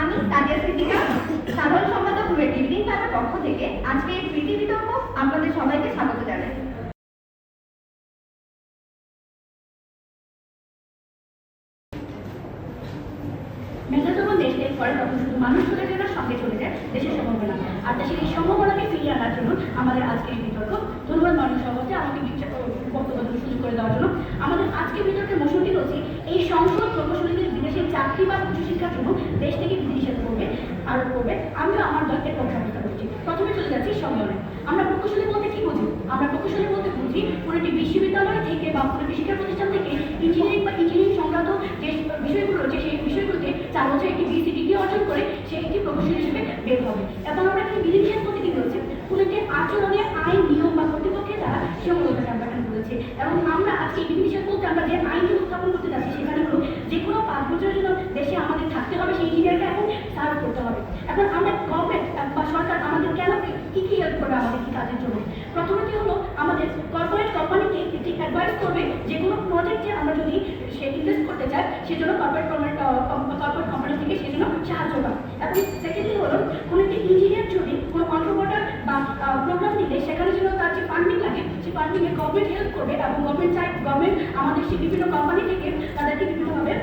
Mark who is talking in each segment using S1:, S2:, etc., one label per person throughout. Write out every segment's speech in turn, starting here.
S1: আমি সাদিয়া সিদ্দিকা, সাধারণ সম্পাদক রিডিং ক্লাবের পক্ষ থেকে আজকে এই প্রীতি বিতর্ক আপনাদের সবাইকে স্বাগত জানাই।
S2: মেধা যখন দেশ ত্যাগ করে তখন শুধু মানুষগুলোর জন্য সঙ্গে চলে যায় দেশের সম্ভাবনা, আর দেশের এই সম্ভাবনাকে ফিরিয়ে আনার জন্য আমাদের আজকের এই বিতর্ক। ধন্যবাদ মানুষ সভাপতি আমাকে বক্তব্য সুযোগ করে দেওয়ার জন্য। আমাদের আজকের বিতর্কের মৌসুমটি হচ্ছে এই সংসদ প্রকৌশলীদের বিদেশের চাকরি বা উচ্চশিক্ষার জন্য দেশ থেকে বিধিনিষেধ করবে আরোপ করবে। আমিও আমার দলকে প্রস্তাব করছি। প্রথমে চলে যাচ্ছি সংজ্ঞানে। আমরা প্রকৌশলী বলতে কি বুঝি? আমরা প্রকৌশলী বলতে বুঝি কোনো একটি বিশ্ববিদ্যালয় থেকে বা কোনো একটি শিক্ষা প্রতিষ্ঠান থেকে ইঞ্জিনিয়ারিং সংক্রান্ত যে বিষয়গুলো রয়েছে সেই বিষয়গুলোতে 4 বছর একটি বিএসসি ডিগ্রি অর্জন করে সে একটি প্রকৌশলী হিসেবে বের হবে। এবং আমরা এখানে বিধিনিষেধ বলতে কি বলছি? কোনো একটি আচরণে আইন নিয়ম বা কর্তৃপক্ষের দ্বারা সীমাবদ্ধতা আমরা এখানে বলেছি। এবং আমরা আজকে এই বিধিনিষেধ বলতে আমরা যে আইনটি উত্থাপন করতে যাচ্ছি সেখানে হলো যে কোনো 5 বছরের জন্য দেশে আমাদের থাকতে হবে, সেই ইঞ্জিনিয়ারকে এখন সার্ভ করতে হবে। এখন আমরা গভর্নমেন্ট বা সরকার আমাদের কেন কি হেল্প করবে আমাদের কি কাজের জন্য? প্রথমত হলো আমাদের কর্পোরেট কোম্পানিকে একটি অ্যাডভাইস করবে যে কোনো প্রজেক্টে আমরা যদি সে ইনভেস্ট করতে চাই সেজন্য কর্পোরেট কোম্পানি থেকে সেজন্য সাহায্য পায়। এবং সেকেন্ডলি হলো কোনো একটি ইঞ্জিনিয়ার যদি কোনো কন্ট্রোভার্টার বা প্রোগ্রাম দিলে সেখানে যেন তার যে ফান্ডিং লাগে সেই ফান্ডিংয়ে গভর্নমেন্ট হেল্প করবে এবং গভর্নমেন্ট আমাদের সেই বিভিন্ন কোম্পানি থেকে তাদেরকে বিভিন্নভাবে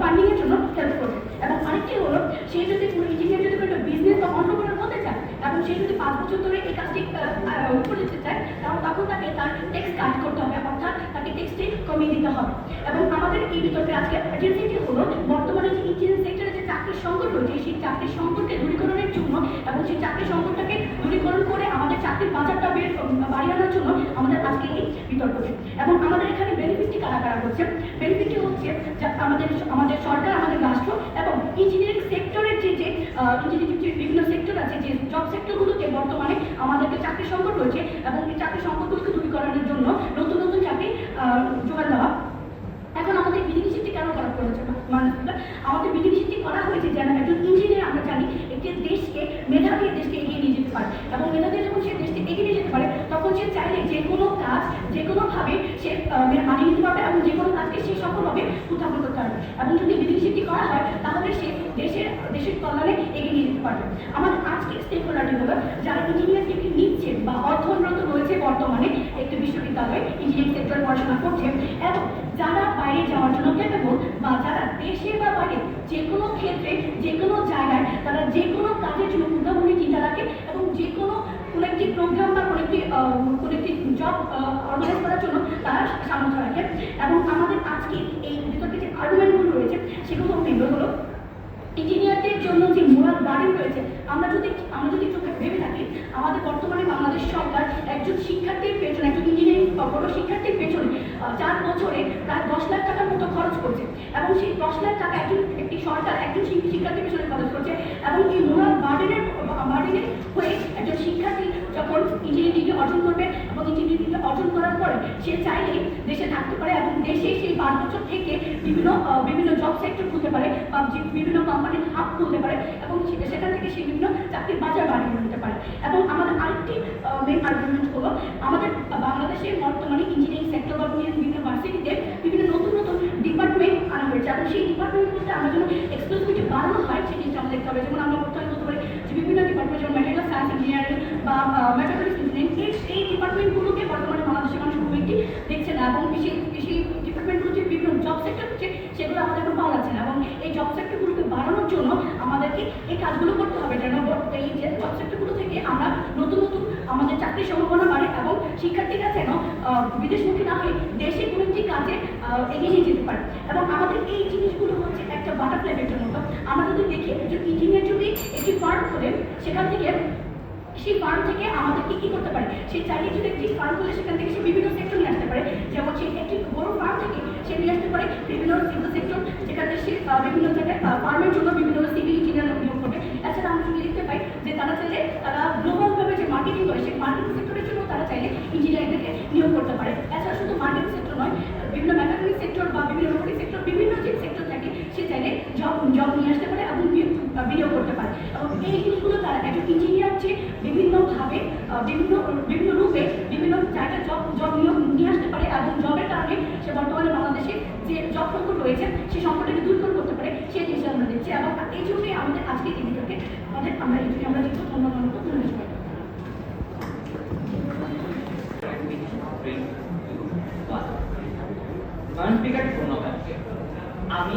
S2: ফান্ডিংয়ের জন্য হেল্প করবে। এবং আরেকটি হলো সে যদি কোনো ইঞ্জিনিয়ার যদি কোনো বিজনেস বা কন্ট্রোভার্টার হতে চায় এবং সে যদি 5 বছর ধরে এই কাজটি করে যেতে চায় তখন তাকে তার ট্যাক্স কাট করতে হবে, অর্থাৎ তাকে ট্যাক্সটি কমিয়ে দিতে হবে। এবং আমাদের এই বিতর্কে আজকে এজেন্সিটি হলো বর্তমানে যে ইঞ্জিনিয়ারিং সেক্টরে যে চাকরির সংকট রয়েছে সেই চাকরির সংকটকে দূরীকরণের জন্য এবং সেই চাকরির সংকটটাকে দূরীকরণ করে আমাদের চাকরির বাজারটা বাড়িয়ে আনার জন্য আমাদের আজকে এই বিতর্কটি। এবং আমাদের এখানে বেনিফিটটি কারা কারা হচ্ছে? বেনিফিটটি হচ্ছে যে আমাদের সরকার, আমাদের রাষ্ট্র এবং ইঞ্জিনিয়ারিং সেক্টরের যে ইঞ্জিনিয়ারিং যে বিভিন্ন সেক্টর আছে, যে জব সেক্টরগুলোতে বর্তমানে আমাদেরকে চাকরির সংকট রয়েছে এবং এই চাকরির সংকটগুলোকে দূরীকরণের জন্য নতুন নতুন চাকরি জোগাড় দেওয়া। এখন আমাদের বিধিনিষেধটি কেন করা হয়েছে? আমাদের বিধিনিষেধটি করা হয়েছে যেন একজন ইঞ্জিনিয়ার আমরা জানি একটি দেশকে মেধা দিয়ে দেশকে এগিয়ে নিয়ে যেতে পারে এবং মেধা দিয়ে যখন সে দেশকে এগিয়ে নিয়ে যেতে পারে তখন সে চাইলে যে কোনো কাজ যে কোনোভাবে সে মানিয়ে নিতে পারবে এবং যে কোনো কাজকে সে সফলভাবে উত্থাপন করতে পারবে। এবং যদি বিধিনিষেধটি করা হয় তাহলে সে দেশের কল্যাণে এগিয়ে নিয়ে যেতে পারবে। আমাদের আজকে স্টেক হোল্ডারটি হলো যারা ইঞ্জিনিয়ার ডিগ্রি নিচ্ছে বা অধ্যয়নরত রয়েছে বর্তমানে একটি বিশ্ববিদ্যালয়ে ইঞ্জিনিয়ারিং সেক্টরে পড়াশোনা করছে এবং যারা বাইরে যাওয়ার জন্য ক্যাপেবল বা যারা দেশে বা বাইরে যে কোনো ক্ষেত্রে যে কোনো জায়গায় তারা যে কোনো কাজের জন্য উদ্ভাবনী চিন্তা রাখে এবং যে কোনো একটি প্রোগ্রাম বা কোনো একটি জব অর্গানাইজ করার জন্য তারা সামর্থ্য রাখে। এবং আমাদের আজকে এই বিতর্কে যে আর্গুমেন্টগুলো রয়েছে সেগুলো হলো ইঞ্জিনিয়ারদের জন্য যে মোরাল বার্ডেন রয়েছে। আমরা যদি চোখে ভেবে থাকি আমাদের বর্তমানে বাংলাদেশ সরকার একজন শিক্ষার্থীর পেছনে, একজন ইঞ্জিনিয়ারিং বড় শিক্ষার্থীর পেছনে 4 বছরে প্রায় 10 লাখ টাকার মতো খরচ করছে এবং সেই 10 লাখ টাকা একটি সরকার একজন শিক্ষার্থীর পেছনে খরচ করছে। এবং এই মোরাল বার্ডেনের হয়ে একজন শিক্ষার্থী যখন ইঞ্জিনিয়ারিং ডিগ্রি অর্জন করবে এবং ইঞ্জিনিয়ারিং ডিগ্রি অর্জন করার পরে সে চাইলে দেশে থাকতে পারে এবং দেশে সেই 5 বছর থেকে বিভিন্ন জব সেক্টর খুলতে পারে বা বিভিন্ন কোম্পানির হাব খুলতে পারে এবং সেখান থেকে সে বিভিন্ন চাকরির বাজার বাড়িয়ে নিতে পারে। এবং আমাদের আরেকটি মেন আর্গুমেন্ট হলো আমাদের বাংলাদেশের বর্তমানে ইঞ্জিনিয়ারিং সেক্টর বা বিভিন্ন ভার্সিটিতে বিভিন্ন নতুন নতুন ডিপার্টমেন্ট আনা হয়েছে এবং সেই ডিপার্টমেন্টগুলোতে আমরা যেন এক্সক্লুসিভিটি বাড়ানো হয় সেই জিনিসটা আমরা দেখতে হবে। যেমন আমরা বলতে পারি যে বিভিন্ন ডিপার্টমেন্ট যেমন ম্যাটেরিয়াল সায়েন্স ইঞ্জিনিয়ারিং বা মেকাট্রনিক্স ইঞ্জিনিয়ারিং এই ডিপার্টমেন্টগুলোকে বর্তমানে বাংলাদেশের মানুষ খুব একটি দেখছে না এবং সেই ডিপার্টমেন্টগুলো যে বিভিন্ন জব সেক্টর হচ্ছে সেগুলো আমাদের এখন পাওয়া যাচ্ছে না। এবং এই জব সেক্টরগুলোকে বাড়ানোর জন্য আমাদেরকে এই কাজগুলো করতে হবে যেন এই যে জব সেক্টরগুলো থেকে আমরা নতুন নতুন আমাদের চাকরির সম্ভাবনা বাড়ে এবং শিক্ষার্থীরা যেন বিদেশমুখী না হয়ে দেশে কোনো একটি কাজে এগিয়ে নিয়ে যেতে পারে। এবং আমাদের এই জিনিসগুলো হচ্ছে একটা বাটারফ্লাই এফেক্টের মতো। আমরা যদি দেখি একজন ইঞ্জিনিয়ার যদি একটি ফার্ম খোলেন সেখান থেকে সেই ফার্ম থেকে আমাদেরকে কি করতে পারে, সে চাইলে যদি একটি ফার্ম খুলে সেখান থেকে সে বিভিন্ন সেক্টর নিয়ে আসতে পারে। যেমন সে একটি বড় ফার্ম থেকে সে নিয়ে আসতে পারে বিভিন্ন সিভিল সেক্টর যেখানে সে বিভিন্ন জায়গায় ফার্মের জন্য বিভিন্ন সিভিল ইঞ্জিনিয়ার নিয়োগ করবে। এছাড়া আমরা যদি দেখতে পাই যে তারা চাইলে তারা গ্লোবালভাবে যে মার্কেটিং করে সেই মার্কেটিং সেক্টরের জন্য তারা চাইলে ইঞ্জিনিয়ারদেরকে নিয়োগ করতে পারে। এছাড়া শুধু মার্কেটিং সেক্টর নয়, বিভিন্ন মেকানিক্যাল সেক্টর বা বিভিন্ন রোবোটিক সেক্টর বিভিন্ন যে সেক্টর থাকে সে চাইলে জব নিয়ে আসতে পারে এবং বিনিয়োগ করতে পারে। এবং এই জিনিসগুলো তারা একজন ইঞ্জিনিয়ার যে বিভিন্নভাবে বিভিন্ন রূপে বিভিন্ন জায়গায় জব নিয়ে আসতে পারে এবং জবের কারণে সে বর্তমানে বাংলাদেশে যে জব সংকট রয়েছে সেই সংকটটাকে দূর করতে পারে সেই জিনিসটা আমরা দেখছি। এবং এই জন্যই আমাদের আজকে পিটি বিতর্কে আমরা লিখব। ধন্যবাদ।
S3: স্পিকারকে ধন্যবাদ। আমি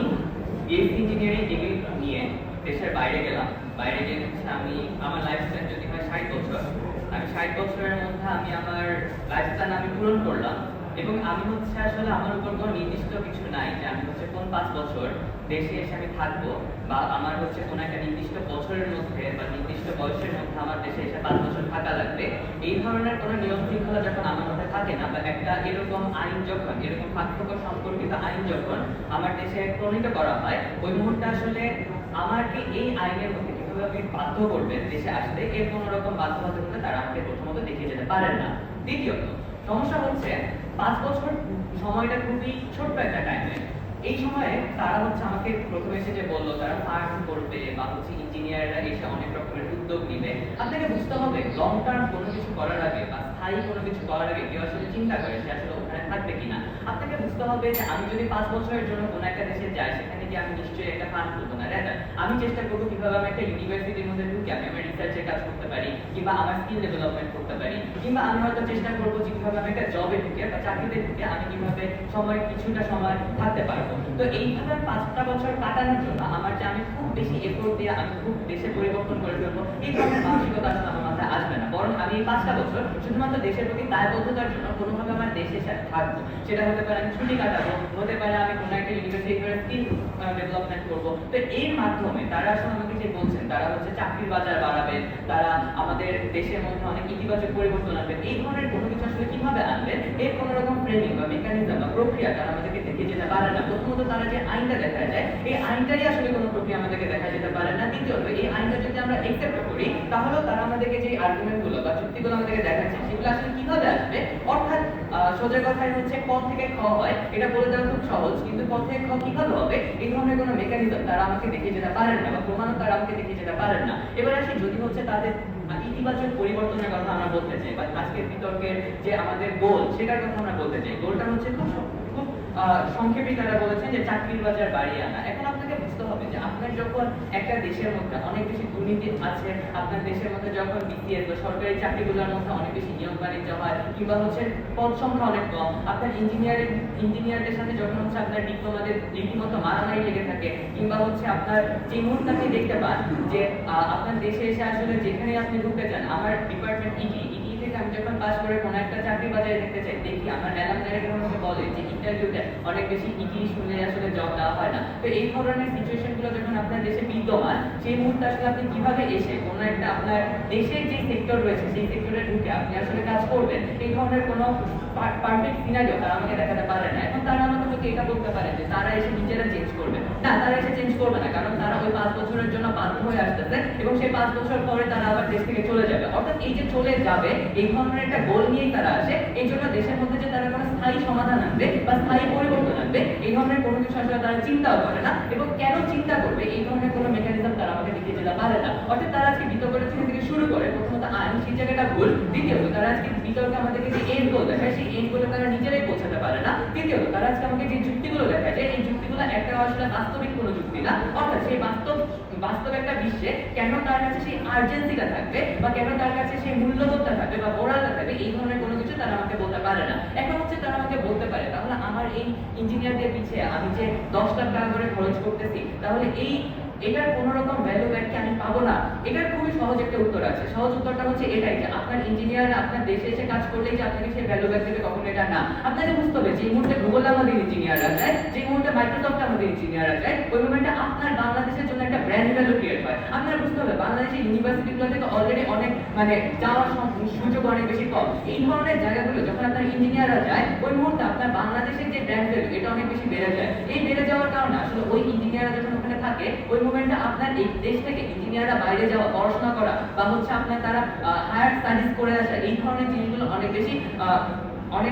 S3: বিএসসি ইঞ্জিনিয়ারিং ডিগ্রি নিয়ে দেশের বাইরে গেলাম। বাইরে গিয়ে আমি আমার লাইফস্টাইল যদি হয় 60 বছর, আমি 60 বছরের মধ্যে আমি আমার লাইফস্টাইল আমি পূরণ করলাম এবং আমি আসলে আমার উপর কোনো নির্দিষ্ট কিছু নাই যে আমি কোন 5 বছর দেশে এসে আমি থাকবো বা আমার কোনো একটা নির্দিষ্ট বছরের মধ্যে বা নির্দিষ্ট বয়সের মধ্যে আমার দেশে এসে 5 বছর থাকা লাগবে। এই ধরনের কোনো নিয়ম শৃঙ্খলা যখন আমার মধ্যে থাকে না বা একটা এরকম আইন যখন এরকম পার্থক্য সম্পর্কিত আইন যখন আমার দেশে প্রণীত করা হয়, ওই মুহূর্তে আসলে আমাকে এই আইনের মধ্যে কিভাবে বাধ্য করবে দেশে আসতে, এর কোনো রকম বাধ্যবাধকতা তারা আমাকে প্রথমত দেখিয়ে যেতে পারেন না। দ্বিতীয়ত সমস্যা হচ্ছে 5 বছর সময়টা খুবই ছোট্ট একটা টাইমে। এই সময়ে তারা আমাকে প্রথমে এসে যে বললো তারা ফার্ম করবে বা ইঞ্জিনিয়াররা এসে অনেক রকমের উদ্যোগ নিবে। আপনাকে বুঝতে হবে লং টার্ম কোনো কিছু করার আগে বা স্থায়ী কোনো কিছু করার আগে কেউ আসলে চিন্তা করে সে আসলে ওখানে থাকবে কিনা। আপনাকে বুঝতে হবে যে আমি যদি 5 বছরের জন্য কোনো একটা দেশে যাই, সেখানে গিয়ে আমি নিশ্চয়ই একটা ফান্ড করবো না। আমি চেষ্টা করবো কিভাবে আমি একটা ইউনিভার্সিটির মধ্যে ঢুকে আমি আমার রিসার্চের কাজ করতে পারি কিংবা আমার স্কিল ডেভেলপমেন্ট করতে পারি, কিংবা আমি হয়তো চেষ্টা করবো যে কিভাবে আমি একটা জবে ঢুকে বা চাকরিতে ঢুকে আমি কিভাবে কিছুটা সময় থাকতে পারবো। তো এইভাবে 5টা বছর কাটানোর জন্য আমার যে আমি খুব বেশি এফোর্ট দিয়ে আমি খুব দেশে পরিবর্তন করে ফেলবো, এই ধরনের মানসিকতা আসলে আমার মাথায় আসবে না। বরং আমি এই 5টা বছর শুধুমাত্র দেশের প্রতি দায়বদ্ধতার জন্য কোনোভাবে আমার দেশের সাথে থাকবো। সেটা হতে পারে আমি ছুটি কাটাবো, হতে পারে আমি কোনো একটা ইউনিভার্সিটি স্কিল ডেভেলপমেন্ট করবো। তো এর মাধ্যমে তারা আসলে আমাকে যে বলছেন তারা চাকরির বাজার বাড়াবেন, তারা আমাদের দেশের মধ্যে অনেক ইতিবাচক পরিবর্তন আনবেন। এই ধরনের কোনো কিছু আসলে কিভাবে আনবেন, এর কোনো রকম ফ্রেমিং বা মেকানিজম বা প্রক্রিয়া তারা আমাদেরকে দেখিয়ে যেতে পারে না। প্রথমত তারা যে আইনটা দেখা যায়, এই আইনটারই আসলে কোনো প্রক্রিয়া আমাদেরকে দেখা যেতে পারে না। দ্বিতীয়ত এই আইনটা যদি আমরা একসেপ্ট করি, তাহলে তারা আমাদেরকে যে আর্গুমেন্টগুলো বা যুক্তিগুলো আমাদেরকে দেখাচ্ছে সেগুলো আসলে কিভাবে আসবে। অর্থাৎ সোজা কথায় ক থেকে খ হয়, এটা বলে দেওয়া খুব সহজ, কিন্তু ক থেকে খ কিভাবে হবে এই ধরনের কোনো মেকানিজম তারা আমাকে দেখিয়ে যেতে পারেন না বা প্রমাণও তারা আমাকে দেখিয়ে যেতে পারেন না। এবার আসি যদি তাদের ইতিবাচক পরিবর্তনের কথা আমরা বলতে চাই বা আজকের বিতর্কের যে আমাদের গোল সেটার কথা আমরা বলতে চাই। গোলটা খুব সংক্ষেপে তারা বলেছেন যে চাকরির বাজার বাড়িয়ে আনা। এখন আপনাকে বুঝতে হবে যে আপনার যখন একটা দেশের মধ্যে অনেক বেশি দুর্নীতি আছে, আপনার দেশের মধ্যে যখন বিসিএস বা সরকারি চাকরিগুলোর মধ্যে অনেক বেশি নিয়োগ বাণিজ্য হয়, কিংবা পদ সংখ্যা অনেক কম, আপনার ইঞ্জিনিয়ারদের সাথে যখন আপনার ডিপ্লোমাদের রীতিমতো মারামারি লেগে থাকে, কিংবা আপনার যে মুহূর্তে আপনি দেখতে পান যে আপনার দেশে এসে আসলে যেখানে আপনি ঢুকতে চান, আমার ডিপার্টমেন্ট থেকে আমি যখন পাস করে কোনো একটা চাকরি বাজারে দেখতে চাই, দেখি আমার ম্যাডাম আমাকে বলে যে ইন্টারভিউতে অনেক বেশি ইংলিশ শুনে আসলে জব দেওয়া হয় না। তো এই ধরনের সিচুয়েশনগুলো যখন আপনার দেশে বিদ্যমান, সেই মুহূর্তে আসলে আপনি কিভাবে এসে কোনো একটা আপনার দেশের যে সেক্টর রয়েছে সেই সেক্টরে ঢুকে আপনি আসলে কাজ করবেন, এই ধরনের কোনো পারফেক্ট সিনারিও তারা আমাকে দেখাতে পারে না। এখন তারা আমাকে এটা বলতে পারে যে তারা এসে নিজেরা চেঞ্জ করবে না, তারা এসে চেঞ্জ করবে না, কারণ তারা ওই 5 বছরের জন্য বাধ্য হয়ে আসতেছে এবং সেই 5 বছর পরে তারা আবার দেশ থেকে চলে যাবে। অর্থাৎ এই যে চলে যাবে এই ধরনের একটা গোল নিয়েই তারা আসে। এই জন্য দেশের মধ্যে যে তারা কোনো স্থায়ী সমাধান আনবে বা স্থায়ী পরিবর্তন আনবে এই ধরনের কোনো কিছু আসলে তারা চিন্তাও করে না। এবং কেন চিন্তা করবে এই ধরনের কোনো মেকানিজম তারা আমাকে দেখিয়ে যেতে পারে না। অর্থাৎ তারা আজকে বিতর্কের থেকে শুরু করে প্রথমত আইন সেই জায়গাটা ভুল, দ্বিতীয়ত তারা আজকে বিতর্কে আমাদেরকে যে এন্ড গোল দেখায় সেই এন্ড গোলে তারা নিজেরাই পৌঁছাতে পারে না, তৃতীয়ত তারা আজকে আমাকে যে যুক্তিগুলো দেখায় যে এই যুক্তিগুলো একটা আসলে বাস্তবিক কোনো যুক্তি না। অর্থাৎ সেই বাস্তব একটা বিশ্বে কেন তার কাছে সেই আর্জেন্সিটা থাকবে বা কেন তার কাছে সেই মূল্যবোধটা থাকবে বা মোরালটা থাকবে, এই ধরনের কোনো কিছু তারা আমাকে বলতে পারে না। এখন তারা আমাকে বলতে পারে তাহলে আমার এই ইঞ্জিনিয়ারদের পিছিয়ে আমি যে 10 লাখ টাকা করে খরচ করতেছি, তাহলে এটার কোনো রকম ভ্যালু ব্যাক কি আমি পাবো না? এটার খুবই সহজ একটা উত্তর আছে। সহজ উত্তরটা এটাই যে আপনার ইঞ্জিনিয়ার আপনার দেশে এসে কাজ করলেই যে আপনাকে সেই ভ্যালু ব্যাক দেবে কখনো এটা না। আপনাকে বুঝতে হবে যে এই মুহূর্তে গুগল আমাদের ইঞ্জিনিয়াররা যায়, যে মুহূর্তে মাইক্রোসফট আমাদের ইঞ্জিনিয়াররা যায়, ওই মোমেন্টে আপনার বাংলাদেশের জন্য একটা ব্র্যান্ড ভ্যালু ক্রিয়েট হয়। আপনার বুঝতে হবে বাংলাদেশের ইউনিভার্সিটিগুলো থেকে অলরেডি অনেক যাওয়ার সুযোগ অনেক বেশি কম। এই ধরনের জায়গাগুলো যখন আপনার ইঞ্জিনিয়াররা যায়, ওই মুহূর্তে আপনার বাংলাদেশের যে ব্র্যান্ড ভ্যালু এটা অনেক বেশি বেড়ে যায়। এই বেড়ে যাওয়ার কারণে আসলে ওই ইঞ্জিনিয়াররা যখন ওখানে থাকে, ওই মোমেন্টে আপনার এই দেশ থেকে ইঞ্জিনিয়াররা বাইরে যাওয়া, পড়াশোনা করা বা আপনার তারা হায়ার স্টাডিজ করে আসা, এই ধরনের জিনিসগুলো অনেক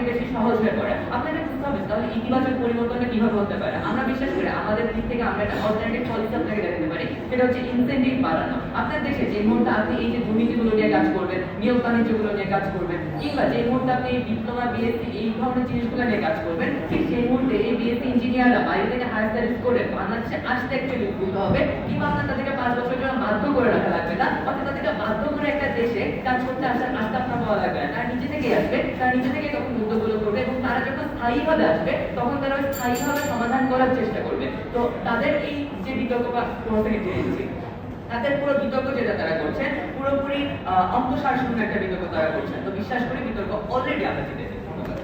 S3: বেশি সহজ হয়ে পড়ে। আপনাকে বুঝতে হবে তাহলে ইতিবাচক পরিবর্তনটা কিভাবে হতে পারে। আমরা বিশ্বাস করি আমাদের দিক থেকে আমরা একটা অল্টারনেটিভ পলিসি আপনাকে দেখাতে পারি, সেটা হচ্ছে ইনসেন্টিভ বাড়ানো। আপনার দেশে যে মুহূর্তে আপনি এই যে দুর্নীতিগুলো নিয়ে কাজ করবেন, নিয়োগ বাণিজ্যগুলো নিয়ে কাজ করবেন, কিংবা যে মুহূর্তে আপনি ডিপ্লোমা বিএসসি এই ধরনের জিনিসগুলো নিয়ে কাজ করবেন, ঠিক সেই মুহূর্তে এই বিএসসি ইঞ্জিনিয়াররা বাইরে থেকে হায়ার স্টাডিজ করে বাংলাদেশে আসতে অ্যাকচুয়ালি উদ্বুদ্ধ হবে, কিংবা আপনার তাদেরকে 5 বছরের জন্য বাধ্য করে রাখা লাগবে না, অর্থাৎ তাদেরকে বাধ্য করে একটা দেশে কাজ করতে আসার আস্থা আপনার পাওয়া লাগবে না। তারা নিজে থেকেই আসবে, তারা নিজে থেকেই তখন উদ্যোগগুলো করবে, এবং তারা যখন স্থায়ীভাবে আসবে তখন তারা ওই স্থায়ীভাবে সমাধান করার চেষ্টা করবে। তো তাদের এই যে বিতর্ক বা তোমার থেকে জেনেছি, তাদের পুরো বিতর্ক যেটা তারা করছে পুরোপুরি অন্তঃসার শূন্য একটা বিতর্ক তারা করছে। তো বিশ্বাস করি বিতর্ক অলরেডি আমরা জিতেছি। ধন্যবাদ।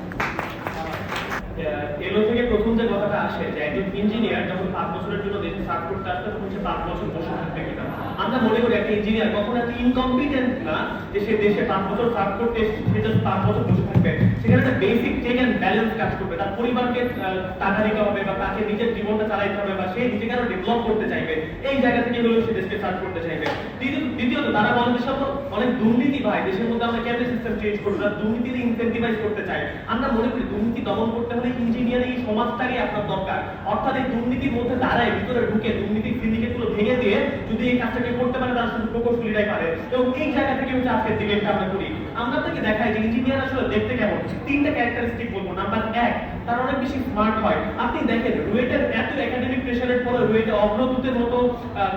S4: এলো থেকে প্রথম যে কথাটা আসে যে একজন ইঞ্জিনিয়ার যখন 5 বছরের জন্য দেশে সার্ভ করতে আসবে তখন সে 5 বছর বসে থাকবে কিনা। আমরা মনে করি একটা ইঞ্জিনিয়ার কখনো একটা ইনকম্পিটেন্ট না যে সে দেশে 5 বছর সার্ভ করতে সে জাস্ট 5 বছর বসে থাকবে। সেখানে একটা বেসিক চেক অ্যান্ড ব্যালেন্স কাজ করবে। তার পরিবারকে টাকা দিতে হবে, বা তাকে নিজের জীবনটা চালাইতে হবে, বা সে নিজেকে আরো ডেভেলপ করতে চাইবে। এই জায়গা থেকে হলেও সে দেশকে সার্ভ করতে চাইবে। দ্বিতীয়ত তারা বলে দেশে অনেক দুর্নীতি ভাই, দেশের মধ্যে আমরা কেমন সিস্টেম চেঞ্জ করবো, তারা দুর্নীতির ইনসেন্টিভাইজ করতে চাই। আমরা মনে করি দুর্নীতি দমন করতে হলে ইঞ্জিনিয়ারিং সমাজটারই আপনার দরকার। অর্থাৎ এই দুর্নীতির মধ্যে দাঁড়ায় ভিতরে ঢুকে দুর্নীতির সিন্ডিকেটগুলো ভেঙে দিয়ে যদি এই কাজটাকে করতে পারে তারা শুধু প্রকৌশলীরাই পারে। এবং এই জায়গা থেকে হচ্ছে আজকের ডিবেটটা আমরা করি। আমরা আপনাকে দেখাই যে ইঞ্জিনিয়ার আসলে দেখতে কেমন। 3টা ক্যারেক্টারিস্টিক বলবো। নাম্বার 1, তারা অনেক বেশি স্মার্ট হয়। আপনি দেখেন রুয়েটের এত একাডেমিক প্রেশারের পরে রুয়েটে অগ্রদূতের মতো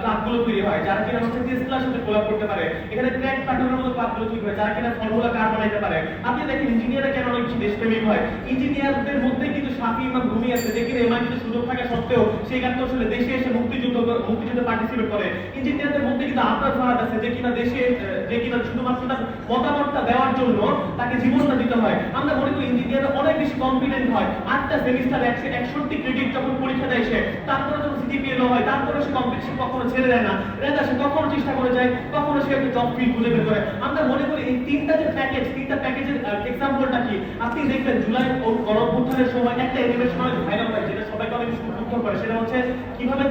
S4: ক্লাবগুলো তৈরি হয় যারা কিনা হচ্ছে টেসলার সাথে কোলাব করতে পারে। এখানে ক্র্যাক প্যাটার্নের মতো ক্লাবগুলো তৈরি হয় যারা কিনা ফর্মুলা কার বানাইতে পারে। আপনি দেখেন ইঞ্জিনিয়াররা কেন অনেক বেশি দেশপ্রেমিক হয়। ইঞ্জিনিয়ারদের মধ্যে কিন্তু শাফি ইমাম রুমি আছে যে কিনা এমআইটিতে সুযোগ থাকা সত্ত্বেও সে কিন্তু আসলে দেশে এসে মুক্তিযুদ্ধে পার্টিসিপেট করে। ইঞ্জিনিয়ারদের মধ্যে কিন্তু আপনার ফাহাদ আছে যে কিনা দেশে যে কিনা শুধুমাত্র তার মতামতটা দেওয়ার জন্য তাকে জীবনটা দিতে হয়। আমরা মনে করি ইঞ্জিনিয়াররা অনেক বেশি কনফিডেন্ট হয়। 8টা সেমিস্টার 161 ক্রেডিট যখন পরীক্ষা দেয় সে, তারপরে যখন সিজিপিএ লো হয়, তারপরে সে কম্পিটিশন কখনো ছেড়ে দেয় না। রেজা সে কখনো চেষ্টা করে যায়, কখনো সে একটা জব ফিল্ড খুঁজে বের করে। আমরা মনে করি এই 3টা যে প্যাকেজ, 3টা প্যাকেজের এক্সাম্পলটা কি আপনি দেখবেন জুলাই গণঅভ্যুত্থানের সময় একটা অ্যানিমেশন অনেক ভাইরাল হয় যেটা সবাইকে অনেক বেশি উদ্বুদ্ধ করে। সেটা হচ্ছে কিভাবে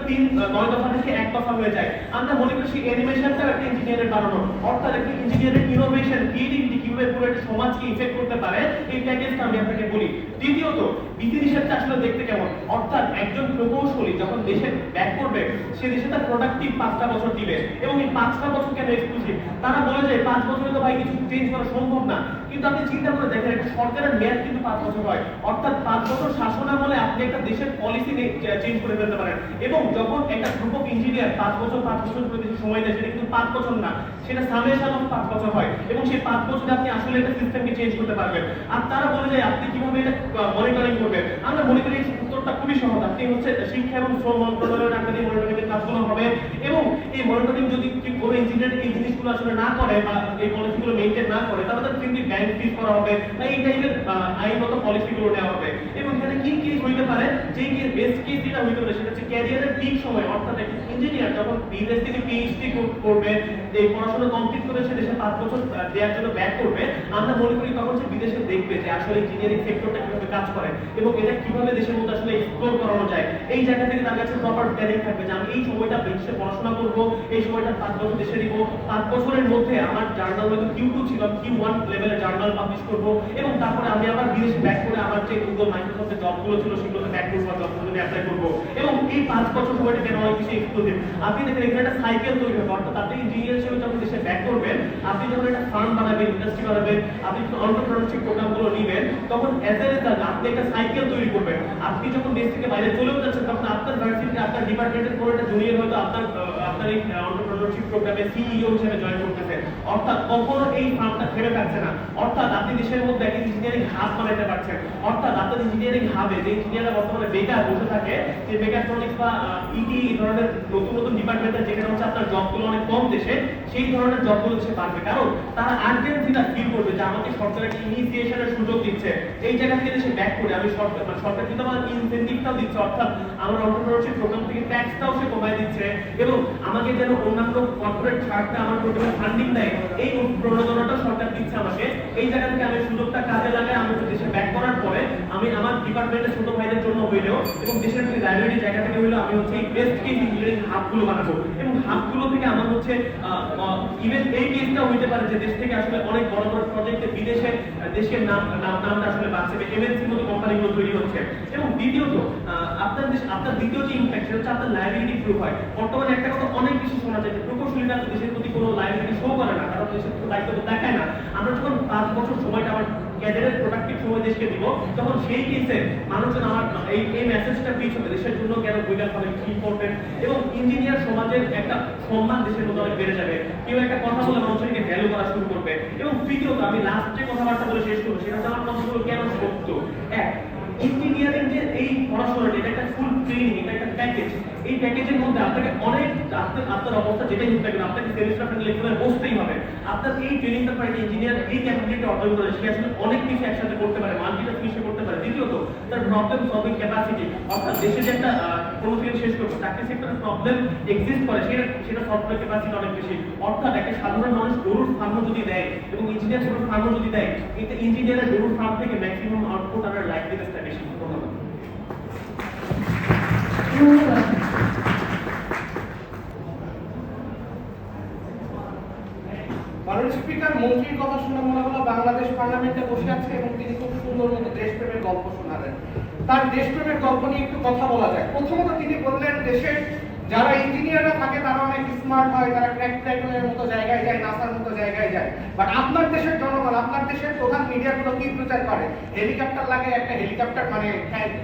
S4: 9 দফা থেকে 1 দফা হয়ে যায়। আমরা মনে করি সেই অ্যানিমেশনটা একটা ইঞ্জিনিয়ারের বানানো, অর্থাৎ একটা ইঞ্জিনিয়ারের ইনোভেশন ক্রিয়েটিভিটি কিভাবে পুরো একটা সমাজকে ইফেক্ট করতে পারে এই প্যাকেজটা আমি আপনাকে বলি। দ্বিতীয়ত বিধিনিষেধটা আসলে দেখতে কেমন, অর্থাৎ একজন প্রকৌশলী যখন দেশে ব্যাক করবে সে দেশে তার প্রোডাক্টিভ 5টা বছর দিবে। এবং এই 5টা বছর কেন এক্সক্লুসিভ, তারা বলে যে 5 বছরে তো ভাই কিছু চেঞ্জ করা সম্ভব না। কিন্তু আপনি চিন্তা করে দেখেন একটা সরকারের মেয়াদ কিন্তু 5 বছর হয়, অর্থাৎ 5 বছর শাসনামলে আপনি একটা দেশের পলিসি চেঞ্জ করে ফেলতে পারেন। এবং যখন একটা গ্রুপ অফ ইঞ্জিনিয়ার 5 বছর করে দেশে সময় দেয় সেটা কিন্তু 5 বছর না, সেটা সামেশন অফ 5 বছর হয়। এবং সেই 5 বছরে আপনি আসলে একটা সিস্টেমকে চেঞ্জ করতে পারবেন। আর তারা বলে যে আপনি কিভাবে এটা মনিটরিং করবেন। আমরা মনে করি এই উত্তরটা খুবই সহজ। আপনি হচ্ছে শিক্ষা এবং শ্রম মন্ত্রণালয়ের আন্ডারে মনিটরিং এর কাজগুলো হবে, এবং এই মনিটরিং যদি কোনো ইঞ্জিনিয়ার এই জিনিসগুলো আসলে না করে বা এই পলিসিগুলো মেইনটেইন না করে তাহলে তাদের কিন্তু ব্যাংক ফিস করা হবে বা এই টাইপের আইনগত পলিসিগুলো নেওয়া হবে। এবং এখানে কি কেস হইতে পারে, যে বেস্ট কেস যেটা হইতে পারে সেটা হচ্ছে ক্যারিয়ারের পিক সময়, অর্থাৎ একটা ইঞ্জিনিয়ার যখন বিদেশ থেকে পিএইচডি করবে, এই পড়াশোনা কমপ্লিট করে সে দেশে 5 বছর দেওয়ার জন্য ব্যাক করবে। আমরা মনে করি তখন সে বিদেশে দেখবে যে আসলে ইঞ্জিনিয়ারিং সেক্টরটা কিভাবে কাজ করে এবং এটা কিভাবে দেশের মধ্যে আসলে এক্সপ্লোর করানো যায়। এই জায়গা থেকে তার কাছে প্রপার প্ল্যানিং থাকবে যে আমি এই সময়টা বিদেশে পড়াশোনা করব, এই সময়টা 5 বছর দেশে দিব, 5 বছরের মধ্যে আমার জার্নাল হয়তো Q2 ছিল, Q1 লেভেলের জার্নাল পাবলিশ করব, এবং তারপরে আমি আবার বিদেশে ব্যাক করে আমার যে গুগল মাইক্রোসফটের জবগুলো ছিল সেগুলোতে ব্যাক করবো, জবগুলোতে অ্যাপ্লাই করব। এবং এই 5 বছর সময়টা কেন অনেক বেশি এক্সক্লুসিভ। আপনি দেখেন এখানে একটা সাইকেল তৈরি হবে, অর্থাৎ আপনি ইঞ্জিনিয়ার হিসেবে যখন দেশে ব্যাক করবেন, আপনি যখন একটা ফার্ম বানাবেন, ইন্ডাস্ট্রি বানাবেন, আপনি এন্টারপ্রেনারশিপ প্রোগ্রামগুলো নেবেন, তখন এজ এ রেজাল্ট আপনি একটা সাইকেল তৈরি করবেন। আপনি যখন দেশ থেকে বাইরে চলেও যাচ্ছেন তখন আপনার ভার্সিটিতে আপনার ডিপার্টমেন্টের কোনো একটা জুনিয়র হয়তো আপনার এই এন্টারপ্রেনারশিপ প্রোগ্রামে সিইও হিসেবে জয়েন করতেছে, অর্থাৎ কখনো এই ফার্মটা ছেড়ে থাকছে না। অর্থাৎ আপনি দেশের মধ্যে একটা ইঞ্জিনিয়ারিং হাব বানাতে পারছেন, অর্থাৎ আপনার ইঞ্জিনিয়ারিং হাবে যে ইঞ্জিনিয়াররা বর্তমানে বেকার বসে থাকে, যে মেকাট্রনিক্স বা ইটি এই ধরনের নতুন নতুন ডিপার্টমেন্টে যেখানে হচ্ছে আপনার জবগুলো অনেক কম দেশে, সেই ধরনের জবগুলো সে পারবে, কারণ তারা আর্জেন্সিটা ফিল করবে যে আমাকে সরকার একটা ইনিশিয়েশনের সুযোগ দিচ্ছে। এই জায়গা থেকে সে ব্যাক করে আমি সরকার কিন্তু আমার ইনসেন্টিভটাও দিচ্ছে, অর্থাৎ আমার এন্টারপ্রেনারশিপ প্রোগ্রাম থেকে ট্যাক্সটাও সে কমায় দিচ্ছে, এবং আমাকে যেন অন্যান্য কর্পোরেট ছাড়টা আমার প্রোগ্রামে ফান্ডিং দেয় এই প্রণোদনাটা সরকার দিচ্ছে আমাকে। এই জায়গা থেকে আমি সুযোগটা কাজে লাগাই আমি দেশে ব্যাক করার পরে আমি আমার ডিপার্টমেন্টের ছোট ভাইদের জন্য হইলেও এবং দেশের লাইব্রেরি জায়গা থেকে হইলেও আমি হচ্ছে এই বেস্ট কেস ইঞ্জিনিয়ারিং হাবগুলো বানাবো, এবং হাবগুলো থেকে আমার হচ্ছে ইভেন এই কেসটাও হইতে পারে যে দেশ থেকে আসলে অনেক বড় বড় প্রজেক্টে বিদেশে দেশের নামটা আসলে বাড়ছে, এমএনসির মতো কোম্পানিগুলো তৈরি হচ্ছে। এবং দ্বিতীয়ত আপনার দ্বিতীয় যে ইম্প্যাক্ট সেটা হচ্ছে যাতে আপনার লাইবিলিটি প্রুফ হয়। বর্তমানে একটা কথা অনেক বেশি শোনা যায় যে প্রকৌশলীরা দেশের প্রতি কোনো লাইবিলিটি শো করে না, কারণ দেশের কোনো দায়িত্ব দেখায় না। আমরা যখন 5 বছর সময়টা আমার ক্যারিয়ারের প্রোডাক্টিভ সময় দেশকে দিব, তখন সেই কেসে মানুষজন আমার এই মেসেজটা পিচ হবে দেশের জন্য কেন ভূমিকা হবে, কি করবেন, এবং ইঞ্জিনিয়ার সমাজের একটা সম্মান দেশের মধ্যে অনেক বেড়ে যাবে। কেউ একটা কথা বলে মানুষকে ভ্যালু করা শুরু করবে। এবং তৃতীয়ত আমি লাস্টে কথাবার্তা বলে শেষ করবো, সেটা হচ্ছে আমার কথাগুলো কেন সত্য। ইঞ্জিনিয়ারিং যে এই পড়াশোনাটা, এটা একটা ফুল ট্রেনিং, এটা একটা প্যাকেজ। এই প্যাকেজের মধ্যে আপনাকে অনেক আপনার অবস্থা যেটাই হোক না কেন, আপনাকে সেমিস্টার আপনাকে লেকচারে বসতেই হবে। আপনার এই ট্রেনিংটা পরে ইঞ্জিনিয়ার এই ক্যাপাবিলিটি অর্জন করে সে আসলে অনেক কিছু একসাথে করতে পারে, মাল্টিটাস্কিং করতে পারে। দ্বিতীয়ত তার প্রবলেম সলভিং ক্যাপাসিটি, অর্থাৎ দেশে যে একটা কোনো ফিল্ড শেষ করবে, চাকরি সেক্টরে প্রবলেম এক্সিস্ট করে, সেটা সলভ করার ক্যাপাসিটি অনেক বেশি। অর্থাৎ একটা সাধারণ মানুষ গরুর ফার্মও যদি দেয় এবং ইঞ্জিনিয়ার গরুর ফার্মও যদি দেয়, কিন্তু ইঞ্জিনিয়ারের গরুর ফার্ম থেকে ম্যাক্সিমাম আউটপুট আর লাইভলিনেসটা বেশি। ধন্যবাদ।
S5: মাননীয় স্পিকার মন্ত্রীর কথা শুনে মনে হলো বাংলাদেশ পার্লামেন্টে বসে আছে এবং তিনি খুব সুন্দর মতো দেশপ্রেমের গল্প শোনালেন। তার দেশপ্রেমের গল্প নিয়ে একটু কথা বলা যায়। প্রথমত তিনি বললেন দেশের যারা ইঞ্জিনিয়াররা থাকে তারা অনেক স্মার্ট হয়, তারা ক্র্যাক প্ল্যাটনের মতো জায়গায় যায়, নাসার মতো জায়গায় যায়। বাট আপনার দেশের জনগণ, আপনার দেশের প্রধান মিডিয়াগুলো কি প্রচার করে? হেলিকপ্টার লাগে, একটা হেলিকপ্টার মানে